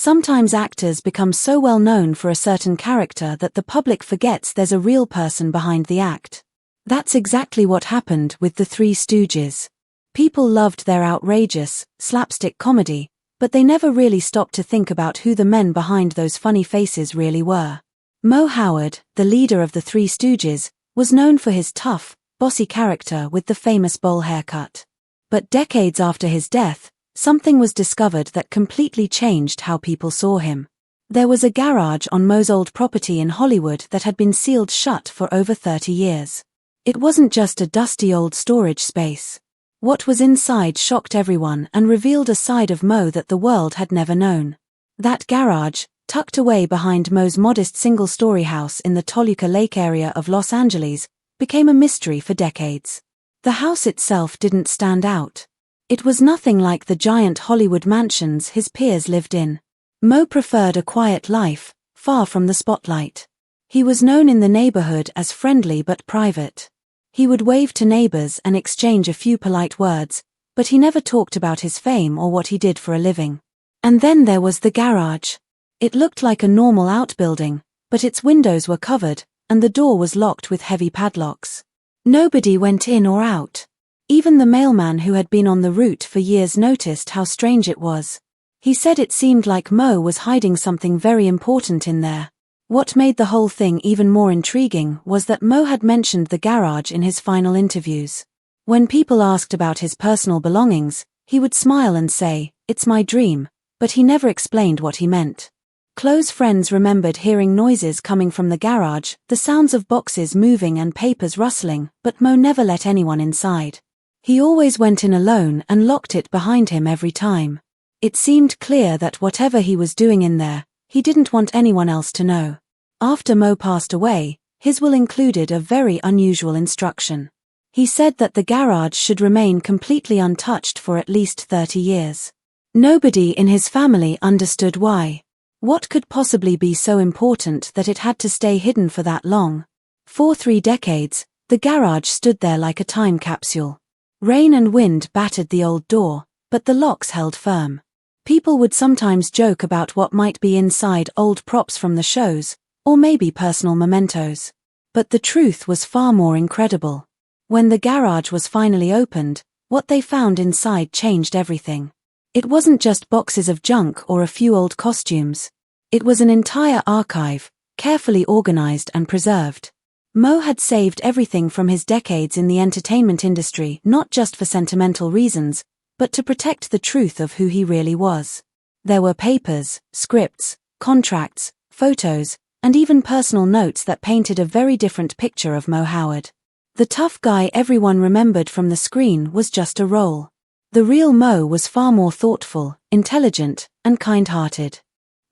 Sometimes actors become so well known for a certain character that the public forgets there's a real person behind the act. That's exactly what happened with the Three Stooges. People loved their outrageous, slapstick comedy, but they never really stopped to think about who the men behind those funny faces really were. Moe Howard, the leader of the Three Stooges, was known for his tough, bossy character with the famous bowl haircut. But decades after his death, something was discovered that completely changed how people saw him. There was a garage on Moe's old property in Hollywood that had been sealed shut for over 30 years. It wasn't just a dusty old storage space. What was inside shocked everyone and revealed a side of Moe that the world had never known. That garage, tucked away behind Moe's modest single-story house in the Toluca Lake area of Los Angeles, became a mystery for decades. The house itself didn't stand out. It was nothing like the giant Hollywood mansions his peers lived in. Moe preferred a quiet life, far from the spotlight. He was known in the neighborhood as friendly but private. He would wave to neighbors and exchange a few polite words, but he never talked about his fame or what he did for a living. And then there was the garage. It looked like a normal outbuilding, but its windows were covered, and the door was locked with heavy padlocks. Nobody went in or out. Even the mailman who had been on the route for years noticed how strange it was. He said it seemed like Moe was hiding something very important in there. What made the whole thing even more intriguing was that Moe had mentioned the garage in his final interviews. When people asked about his personal belongings, he would smile and say, "It's my dream," but he never explained what he meant. Close friends remembered hearing noises coming from the garage, the sounds of boxes moving and papers rustling, but Moe never let anyone inside. He always went in alone and locked it behind him every time. It seemed clear that whatever he was doing in there, he didn't want anyone else to know. After Moe passed away, his will included a very unusual instruction. He said that the garage should remain completely untouched for at least 30 years. Nobody in his family understood why. What could possibly be so important that it had to stay hidden for that long? For 3 decades, the garage stood there like a time capsule. Rain and wind battered the old door, but the locks held firm. People would sometimes joke about what might be inside, old props from the shows, or maybe personal mementos. But the truth was far more incredible. When the garage was finally opened, what they found inside changed everything. It wasn't just boxes of junk or a few old costumes. It was an entire archive, carefully organized and preserved. Moe had saved everything from his decades in the entertainment industry not just for sentimental reasons, but to protect the truth of who he really was. There were papers, scripts, contracts, photos, and even personal notes that painted a very different picture of Moe Howard. The tough guy everyone remembered from the screen was just a role. The real Moe was far more thoughtful, intelligent, and kind-hearted.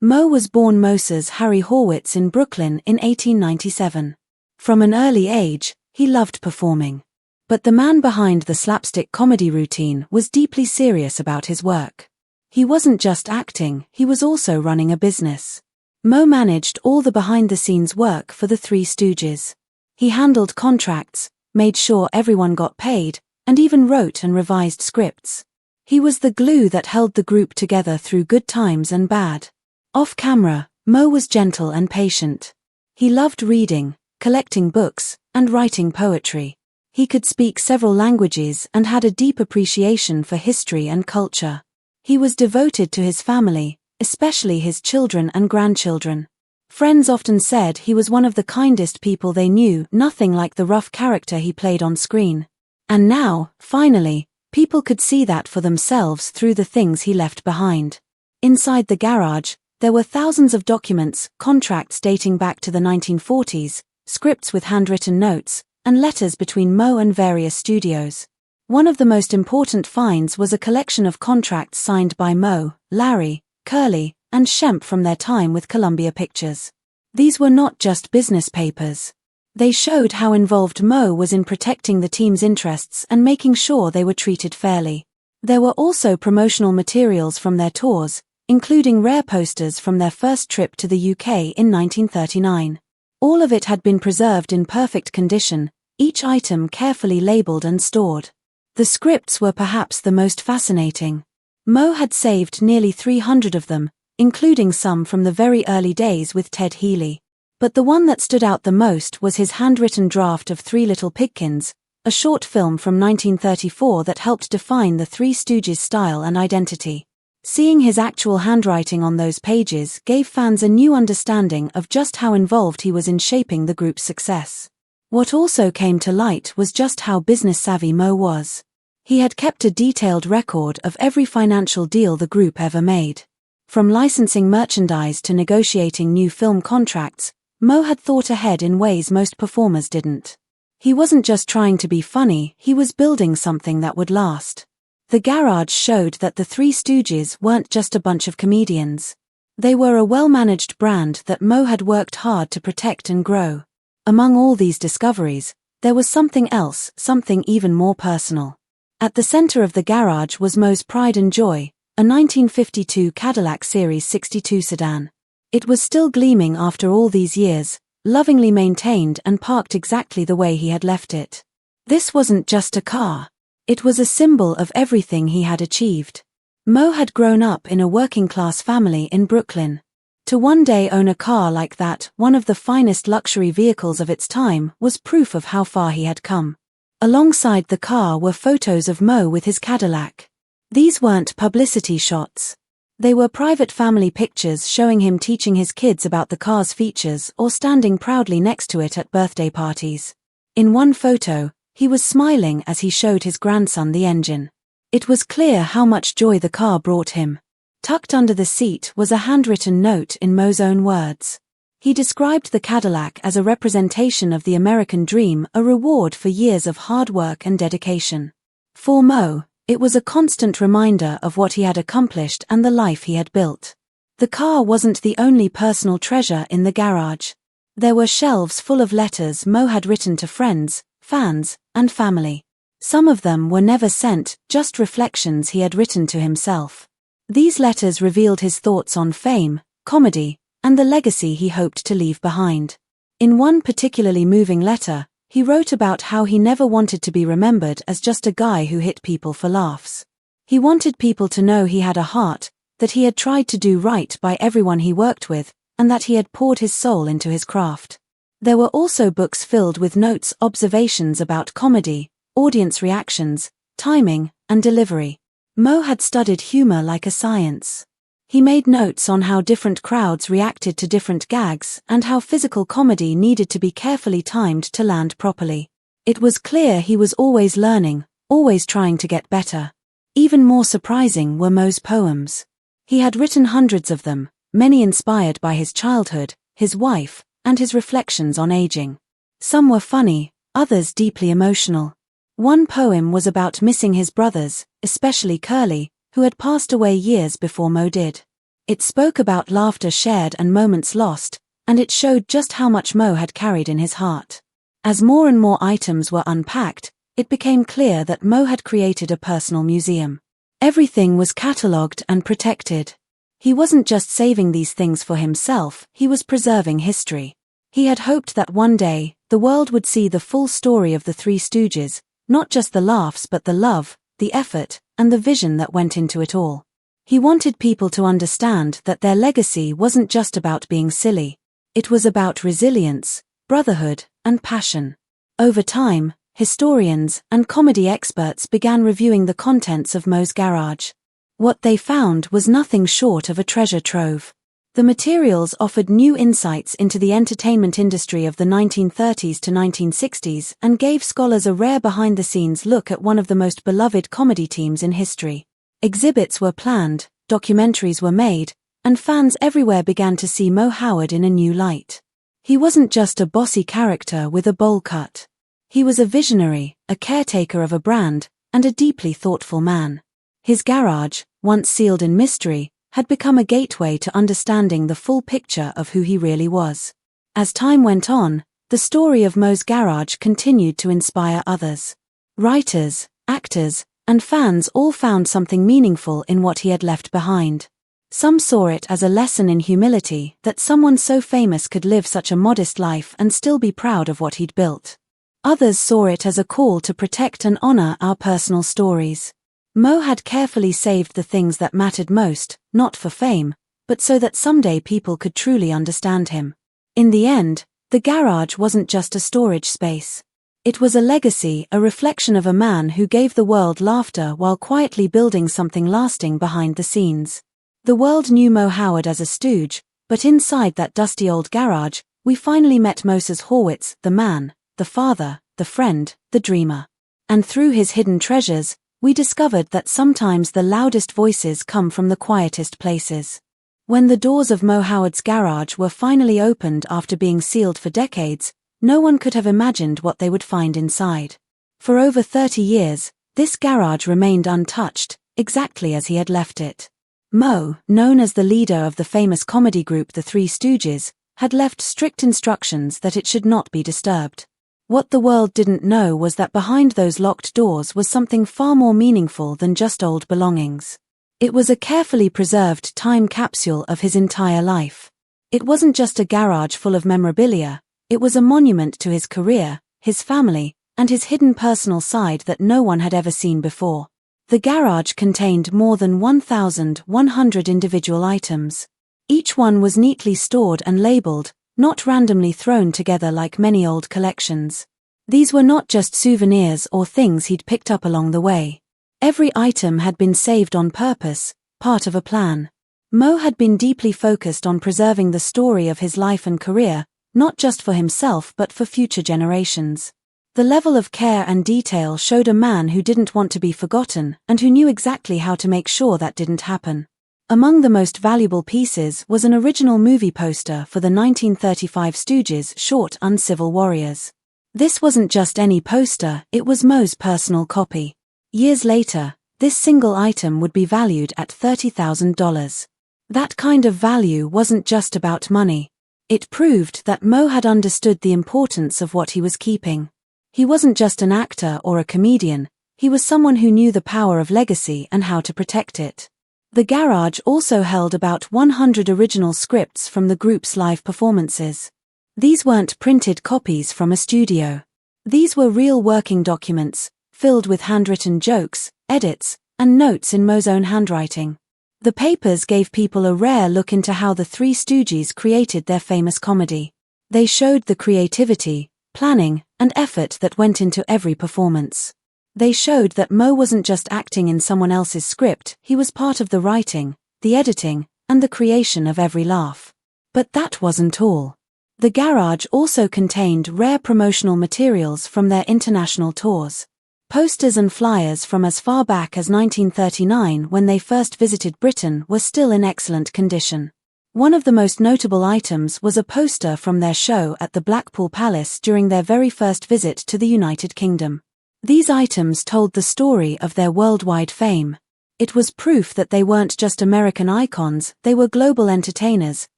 Moe was born Moses Harry Horwitz in Brooklyn in 1897. From an early age, he loved performing. But the man behind the slapstick comedy routine was deeply serious about his work. He wasn't just acting, he was also running a business. Moe managed all the behind-the-scenes work for the Three Stooges. He handled contracts, made sure everyone got paid, and even wrote and revised scripts. He was the glue that held the group together through good times and bad. Off camera, Moe was gentle and patient. He loved reading, collecting books, and writing poetry. He could speak several languages and had a deep appreciation for history and culture. He was devoted to his family, especially his children and grandchildren. Friends often said he was one of the kindest people they knew, nothing like the rough character he played on screen. And now, finally, people could see that for themselves through the things he left behind. Inside the garage, there were thousands of documents, contracts dating back to the 1940s, scripts with handwritten notes, and letters between Moe and various studios. One of the most important finds was a collection of contracts signed by Moe, Larry, Curly, and Shemp from their time with Columbia Pictures. These were not just business papers. They showed how involved Moe was in protecting the team's interests and making sure they were treated fairly. There were also promotional materials from their tours, including rare posters from their first trip to the UK in 1939. All of it had been preserved in perfect condition, each item carefully labeled and stored. The scripts were perhaps the most fascinating. Moe had saved nearly 300 of them, including some from the very early days with Ted Healy. But the one that stood out the most was his handwritten draft of Three Little Pigkins, a short film from 1934 that helped define the Three Stooges' style and identity. Seeing his actual handwriting on those pages gave fans a new understanding of just how involved he was in shaping the group's success. What also came to light was just how business-savvy Moe was. He had kept a detailed record of every financial deal the group ever made. From licensing merchandise to negotiating new film contracts, Moe had thought ahead in ways most performers didn't. He wasn't just trying to be funny, he was building something that would last. The Garage showed that the Three Stooges weren't just a bunch of comedians. They were a well-managed brand that Moe had worked hard to protect and grow. Among all these discoveries, there was something else, something even more personal. At the center of the Garage was Moe's pride and joy, a 1952 Cadillac Series 62 sedan. It was still gleaming after all these years, lovingly maintained and parked exactly the way he had left it. This wasn't just a car. It was a symbol of everything he had achieved. Moe had grown up in a working-class family in Brooklyn. To one day own a car like that, one of the finest luxury vehicles of its time, was proof of how far he had come. Alongside the car were photos of Moe with his Cadillac. These weren't publicity shots. They were private family pictures showing him teaching his kids about the car's features or standing proudly next to it at birthday parties. In one photo, he was smiling as he showed his grandson the engine. It was clear how much joy the car brought him. Tucked under the seat was a handwritten note in Moe's own words. He described the Cadillac as a representation of the American dream, a reward for years of hard work and dedication. For Moe, it was a constant reminder of what he had accomplished and the life he had built. The car wasn't the only personal treasure in the Garage. There were shelves full of letters Moe had written to friends, fans, and family. Some of them were never sent, just reflections he had written to himself. These letters revealed his thoughts on fame, comedy, and the legacy he hoped to leave behind. In one particularly moving letter, he wrote about how he never wanted to be remembered as just a guy who hit people for laughs. He wanted people to know he had a heart, that he had tried to do right by everyone he worked with, and that he had poured his soul into his craft. There were also books filled with notes, observations about comedy, audience reactions, timing, and delivery. Moe had studied humor like a science. He made notes on how different crowds reacted to different gags and how physical comedy needed to be carefully timed to land properly. It was clear he was always learning, always trying to get better. Even more surprising were Moe's poems. He had written hundreds of them, many inspired by his childhood, his wife, and his reflections on aging. Some were funny, others deeply emotional. One poem was about missing his brothers, especially Curly, who had passed away years before Moe did. It spoke about laughter shared and moments lost, and it showed just how much Moe had carried in his heart. As more and more items were unpacked, it became clear that Moe had created a personal museum. Everything was catalogued and protected. He wasn't just saving these things for himself, he was preserving history. He had hoped that one day, the world would see the full story of the Three Stooges, not just the laughs but the love, the effort, and the vision that went into it all. He wanted people to understand that their legacy wasn't just about being silly. It was about resilience, brotherhood, and passion. Over time, historians and comedy experts began reviewing the contents of Moe's Garage. What they found was nothing short of a treasure trove. The materials offered new insights into the entertainment industry of the 1930s to 1960s and gave scholars a rare behind-the-scenes look at one of the most beloved comedy teams in history. Exhibits were planned, documentaries were made, and fans everywhere began to see Moe Howard in a new light. He wasn't just a bossy character with a bowl cut. He was a visionary, a caretaker of a brand, and a deeply thoughtful man. His Garage, once sealed in mystery, had become a gateway to understanding the full picture of who he really was. As time went on, the story of Moe's Garage continued to inspire others. Writers, actors, and fans all found something meaningful in what he had left behind. Some saw it as a lesson in humility, that someone so famous could live such a modest life and still be proud of what he'd built. Others saw it as a call to protect and honor our personal stories. Moe had carefully saved the things that mattered most, not for fame, but so that someday people could truly understand him. In the end, the garage wasn't just a storage space. It was a legacy, a reflection of a man who gave the world laughter while quietly building something lasting behind the scenes. The world knew Moe Howard as a stooge, but inside that dusty old garage, we finally met Moses Horwitz, the man, the father, the friend, the dreamer. And through his hidden treasures, we discovered that sometimes the loudest voices come from the quietest places. When the doors of Moe Howard's garage were finally opened after being sealed for decades, no one could have imagined what they would find inside. For over 30 years, this garage remained untouched, exactly as he had left it. Moe, known as the leader of the famous comedy group the Three Stooges, had left strict instructions that it should not be disturbed. What the world didn't know was that behind those locked doors was something far more meaningful than just old belongings. It was a carefully preserved time capsule of his entire life. It wasn't just a garage full of memorabilia, it was a monument to his career, his family, and his hidden personal side that no one had ever seen before. The garage contained more than 1,100 individual items. Each one was neatly stored and labeled, not randomly thrown together like many old collections. These were not just souvenirs or things he'd picked up along the way. Every item had been saved on purpose, part of a plan. Moe had been deeply focused on preserving the story of his life and career, not just for himself but for future generations. The level of care and detail showed a man who didn't want to be forgotten and who knew exactly how to make sure that didn't happen. Among the most valuable pieces was an original movie poster for the 1935 Stooges short Uncivil Warriors. This wasn't just any poster, it was Moe's personal copy. Years later, this single item would be valued at $30,000. That kind of value wasn't just about money. It proved that Moe had understood the importance of what he was keeping. He wasn't just an actor or a comedian, he was someone who knew the power of legacy and how to protect it. The garage also held about 100 original scripts from the group's live performances. These weren't printed copies from a studio. These were real working documents, filled with handwritten jokes, edits, and notes in Moe's own handwriting. The papers gave people a rare look into how the Three Stooges created their famous comedy. They showed the creativity, planning, and effort that went into every performance. They showed that Moe wasn't just acting in someone else's script, he was part of the writing, the editing, and the creation of every laugh. But that wasn't all. The garage also contained rare promotional materials from their international tours. Posters and flyers from as far back as 1939 when they first visited Britain were still in excellent condition. One of the most notable items was a poster from their show at the Blackpool Palace during their very first visit to the United Kingdom. These items told the story of their worldwide fame. It was proof that they weren't just American icons, they were global entertainers,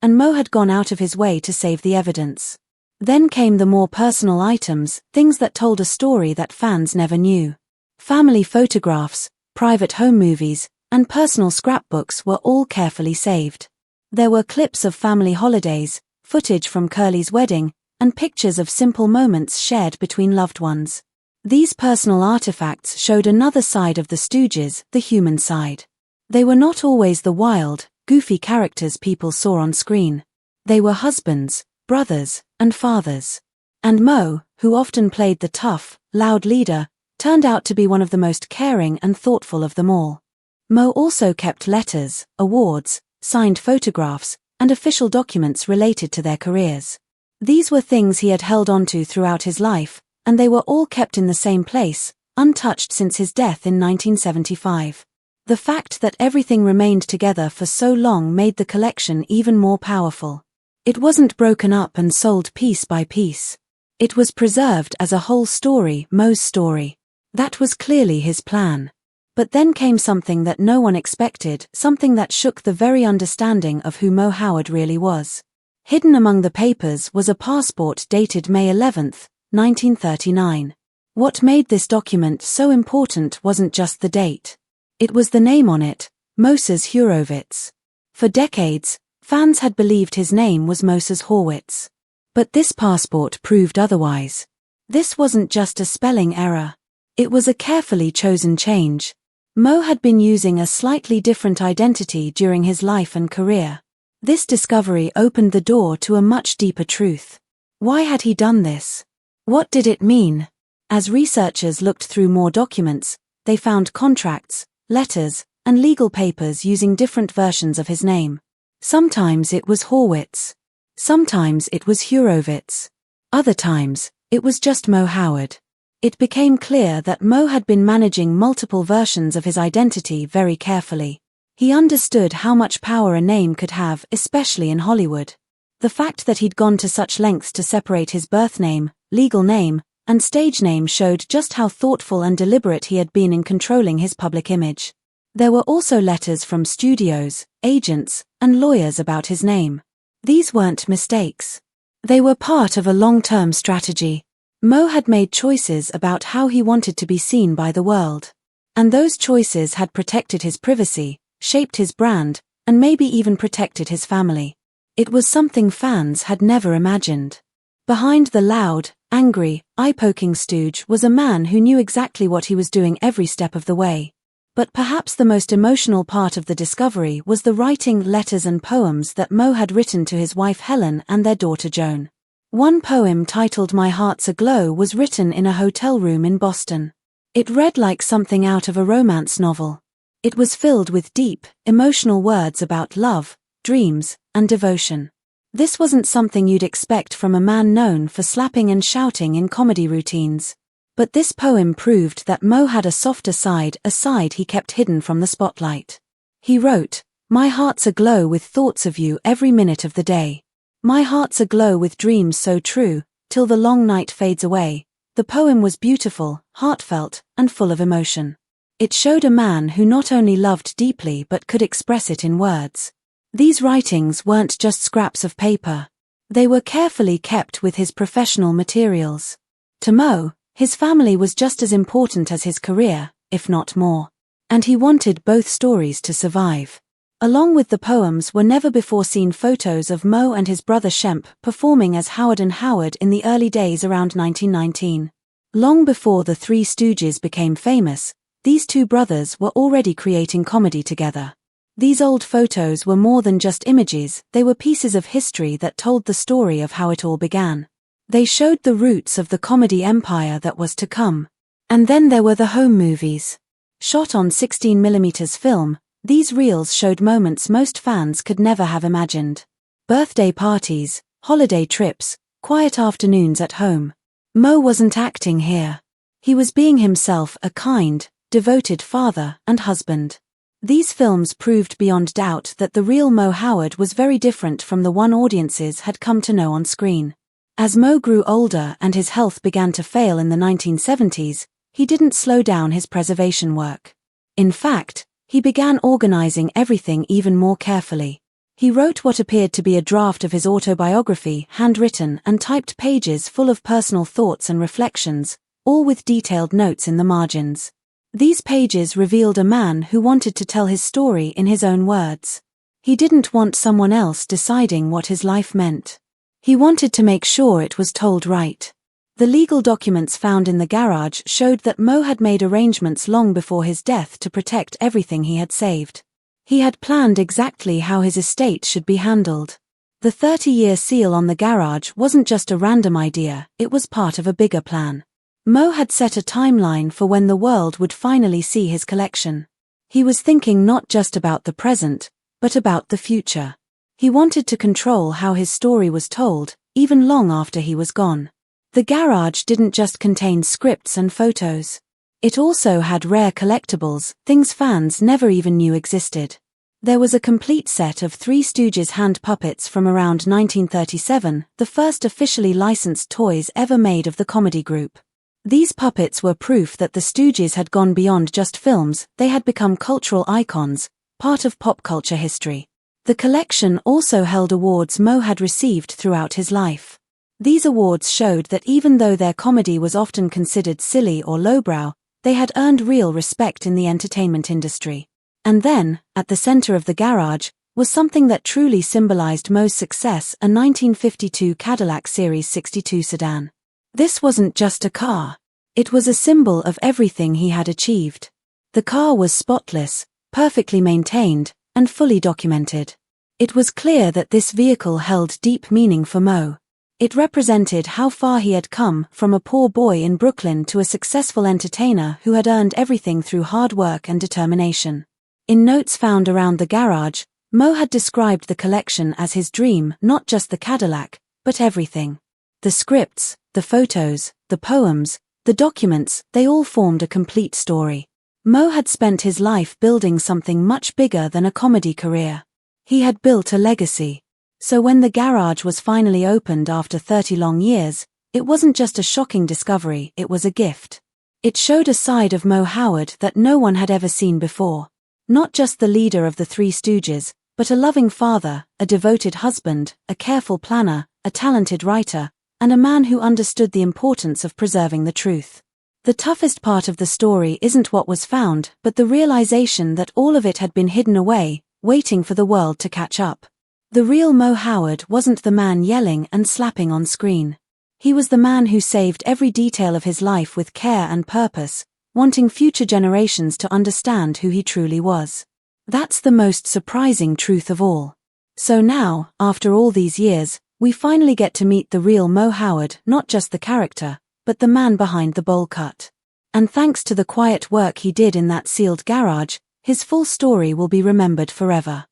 and Moe had gone out of his way to save the evidence. Then came the more personal items, things that told a story that fans never knew. Family photographs, private home movies, and personal scrapbooks were all carefully saved. There were clips of family holidays, footage from Curly's wedding, and pictures of simple moments shared between loved ones. These personal artifacts showed another side of the Stooges, the human side. They were not always the wild, goofy characters people saw on screen. They were husbands, brothers, and fathers. And Moe, who often played the tough, loud leader, turned out to be one of the most caring and thoughtful of them all. Moe also kept letters, awards, signed photographs, and official documents related to their careers. These were things he had held onto throughout his life, and they were all kept in the same place, untouched since his death in 1975. The fact that everything remained together for so long made the collection even more powerful. It wasn't broken up and sold piece by piece. It was preserved as a whole story, Moe's story. That was clearly his plan. But then came something that no one expected, something that shook the very understanding of who Moe Howard really was. Hidden among the papers was a passport dated May 11, 1939. What made this document so important wasn't just the date. It was the name on it, Moses Horwitz. For decades, fans had believed his name was Moses Horwitz. But this passport proved otherwise. This wasn't just a spelling error. It was a carefully chosen change. Moe had been using a slightly different identity during his life and career. This discovery opened the door to a much deeper truth. Why had he done this? What did it mean? As researchers looked through more documents, they found contracts, letters, and legal papers using different versions of his name. Sometimes it was Horwitz. Sometimes it was Horowitz. Other times, it was just Moe Howard. It became clear that Moe had been managing multiple versions of his identity very carefully. He understood how much power a name could have, especially in Hollywood. The fact that he'd gone to such lengths to separate his birth name, legal name, and stage name showed just how thoughtful and deliberate he had been in controlling his public image. There were also letters from studios, agents, and lawyers about his name. These weren't mistakes. They were part of a long-term strategy. Moe had made choices about how he wanted to be seen by the world. And those choices had protected his privacy, shaped his brand, and maybe even protected his family. It was something fans had never imagined. Behind the loud, angry, eye-poking stooge was a man who knew exactly what he was doing every step of the way. But perhaps the most emotional part of the discovery was the writing, letters and poems that Moe had written to his wife Helen and their daughter Joan. One poem titled My Heart's Aglow was written in a hotel room in Boston. It read like something out of a romance novel. It was filled with deep, emotional words about love, dreams, and devotion. This wasn't something you'd expect from a man known for slapping and shouting in comedy routines. But this poem proved that Moe had a softer side, a side he kept hidden from the spotlight. He wrote, "My heart's aglow with thoughts of you every minute of the day. My heart's aglow with dreams so true, till the long night fades away." The poem was beautiful, heartfelt, and full of emotion. It showed a man who not only loved deeply but could express it in words. These writings weren't just scraps of paper. They were carefully kept with his professional materials. To Moe, his family was just as important as his career, if not more. And he wanted both stories to survive. Along with the poems were never-before-seen photos of Moe and his brother Shemp performing as Howard and Howard in the early days around 1919. Long before the Three Stooges became famous, these two brothers were already creating comedy together. These old photos were more than just images, they were pieces of history that told the story of how it all began. They showed the roots of the comedy empire that was to come. And then there were the home movies. Shot on 16mm film, these reels showed moments most fans could never have imagined. Birthday parties, holiday trips, quiet afternoons at home. Moe wasn't acting here. He was being himself, a kind, devoted father and husband. These films proved beyond doubt that the real Moe Howard was very different from the one audiences had come to know on screen. As Moe grew older and his health began to fail in the 1970s, he didn't slow down his preservation work. In fact, he began organizing everything even more carefully. He wrote what appeared to be a draft of his autobiography, handwritten and typed pages full of personal thoughts and reflections, all with detailed notes in the margins. These pages revealed a man who wanted to tell his story in his own words. He didn't want someone else deciding what his life meant. He wanted to make sure it was told right. The legal documents found in the garage showed that Moe had made arrangements long before his death to protect everything he had saved. He had planned exactly how his estate should be handled. The 30-year seal on the garage wasn't just a random idea, it was part of a bigger plan. Moe had set a timeline for when the world would finally see his collection. He was thinking not just about the present, but about the future. He wanted to control how his story was told, even long after he was gone. The garage didn't just contain scripts and photos. It also had rare collectibles, things fans never even knew existed. There was a complete set of Three Stooges hand puppets from around 1937, the first officially licensed toys ever made of the comedy group. These puppets were proof that the Stooges had gone beyond just films, they had become cultural icons, part of pop culture history. The collection also held awards Moe had received throughout his life. These awards showed that even though their comedy was often considered silly or lowbrow, they had earned real respect in the entertainment industry. And then, at the center of the garage, was something that truly symbolized Moe's success, a 1952 Cadillac Series 62 sedan. This wasn't just a car. It was a symbol of everything he had achieved. The car was spotless, perfectly maintained, and fully documented. It was clear that this vehicle held deep meaning for Moe. It represented how far he had come from a poor boy in Brooklyn to a successful entertainer who had earned everything through hard work and determination. In notes found around the garage, Moe had described the collection as his dream, not just the Cadillac, but everything. The scripts, the photos, the poems, the documents, they all formed a complete story. Moe had spent his life building something much bigger than a comedy career. He had built a legacy. So when the garage was finally opened after 30 long years, it wasn't just a shocking discovery, it was a gift. It showed a side of Moe Howard that no one had ever seen before. Not just the leader of the Three Stooges, but a loving father, a devoted husband, a careful planner, a talented writer, and a man who understood the importance of preserving the truth. The toughest part of the story isn't what was found, but the realization that all of it had been hidden away, waiting for the world to catch up. The real Moe Howard wasn't the man yelling and slapping on screen. He was the man who saved every detail of his life with care and purpose, wanting future generations to understand who he truly was. That's the most surprising truth of all. So now, after all these years, we finally get to meet the real Moe Howard, not just the character, but the man behind the bowl cut. And thanks to the quiet work he did in that sealed garage, his full story will be remembered forever.